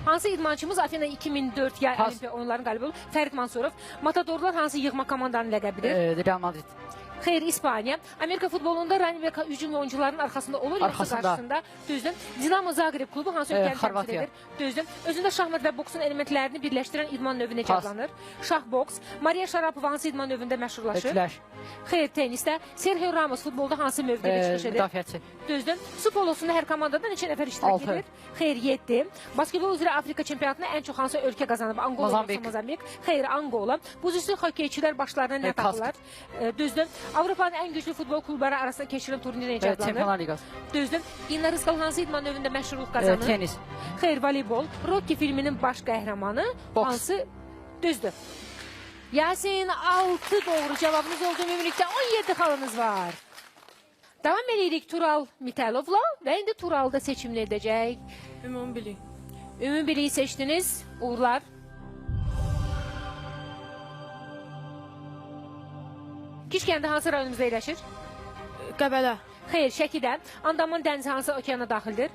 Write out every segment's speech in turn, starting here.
Hansı idmançımız Afina 2004 yay Pas. Olimpiya oyunlarının qalibi olub? Fərid Mansurov. Matadorlar hansı yığma komandanın ləqəbidir? Real Madrid. Xeyr, İspaniya. Amerika futbolunda running back hücum oyuncularının arxasında olur, yoxsa Arxasında. qarşısında? Düzdür. Dinamo Zagreb klubu hansı ölkəni təmsil Xorvatiya. edir? Düzdür. Özündə şahmat və boksun elementlərini birləşdirən idman növü necə Pas. adlanır? Şah boks. Maria Sharapova hansı idman növündə məşhurlaşır? Güləş. Xeyr, tenisdə. Sergio Ramos futbolda hansı mövqedə çıxış edir? Müdafiəçi. Düzdür. Su polosunda hər komandada neçə nəfər iştirak Altı. edir? Xeyr, 7. Basketbol üzrə Afrika çempionatını ən çox hansı ölkə qazanıb? Angola, Mozambik. yoxsa Mozambik? Xeyr, Angola. Buz üstü hokeyçilər başlarına nə Kask. taxırlar? Düzdür. Avropanın ən güclü futbol klubları arasında keçirilən turnir necə adlanır? Çempionlar Liqası. Düzdür. İnna Rizqal hansı idman növündə məşhurluq qazanır? Tenis. Xeyr, voleybol. Rocky filminin baş qəhrəmanı Boks. hansı? Düzdür. Yasin, 6 doğru cavabınız oldu. Ümumilikdə 17 xalınız var. Davam edirik Tural Mitalov'la və indi Tural da seçimini edəcək. Ümumi bilik. Ümumi biliyi seçdiniz. Uğurlar. Kiçkəndə hansı rayonumuzda yerləşir? Qəbələ. Xeyr, Şəkidə. Andaman dənizi hansı okeana daxildir?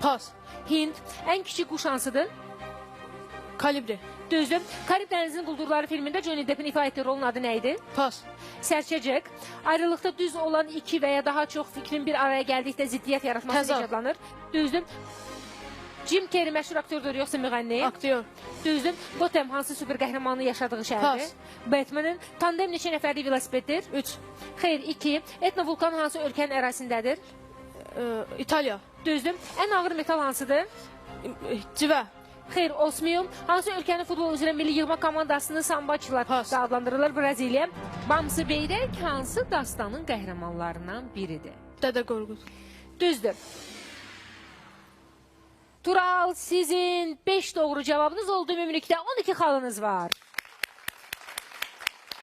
Pas. Hind. Ən kiçik quş hansıdır? Kalibri. Düzdür. Karib dənizinin quldurları filmində Johnny Depp'in ifa etdiyi rolun adı nə idi? Pas. Sərçəcək. Ayrılıqda düz olan iki və ya daha çox fikrin bir araya gəldikdə ziddiyyət yaratması Təzad. necə adlanır? Düzdür. Jim Carrey məşhur aktördür, yoxsa müğənni? Aktyor. Düzdür. Gotham hansı süper qəhrəmanın yaşadığı şəhərdir? Pas. Batman'ın. Tandem neçə nəfərlik velosipeddir? 3. Xeyr, 2. Etna vulkanı hansı ölkənin ərazisindədir? İtalya. Düzdür. Ən ağır metal hansıdır? Civə. Xeyr, Osmium. Hansı ölkənin futbol üzrə milli yığma komandasını sambaçılar Pas. da adlandırılır? Braziliya. Bamsı Beyrək hansı dastanın qəhrəmanlarından biridir? Dədə Qorqud. Düzdür. Tural, sizin 5 doğru cavabınız oldu. Ümumilikdə 12 xalınız var.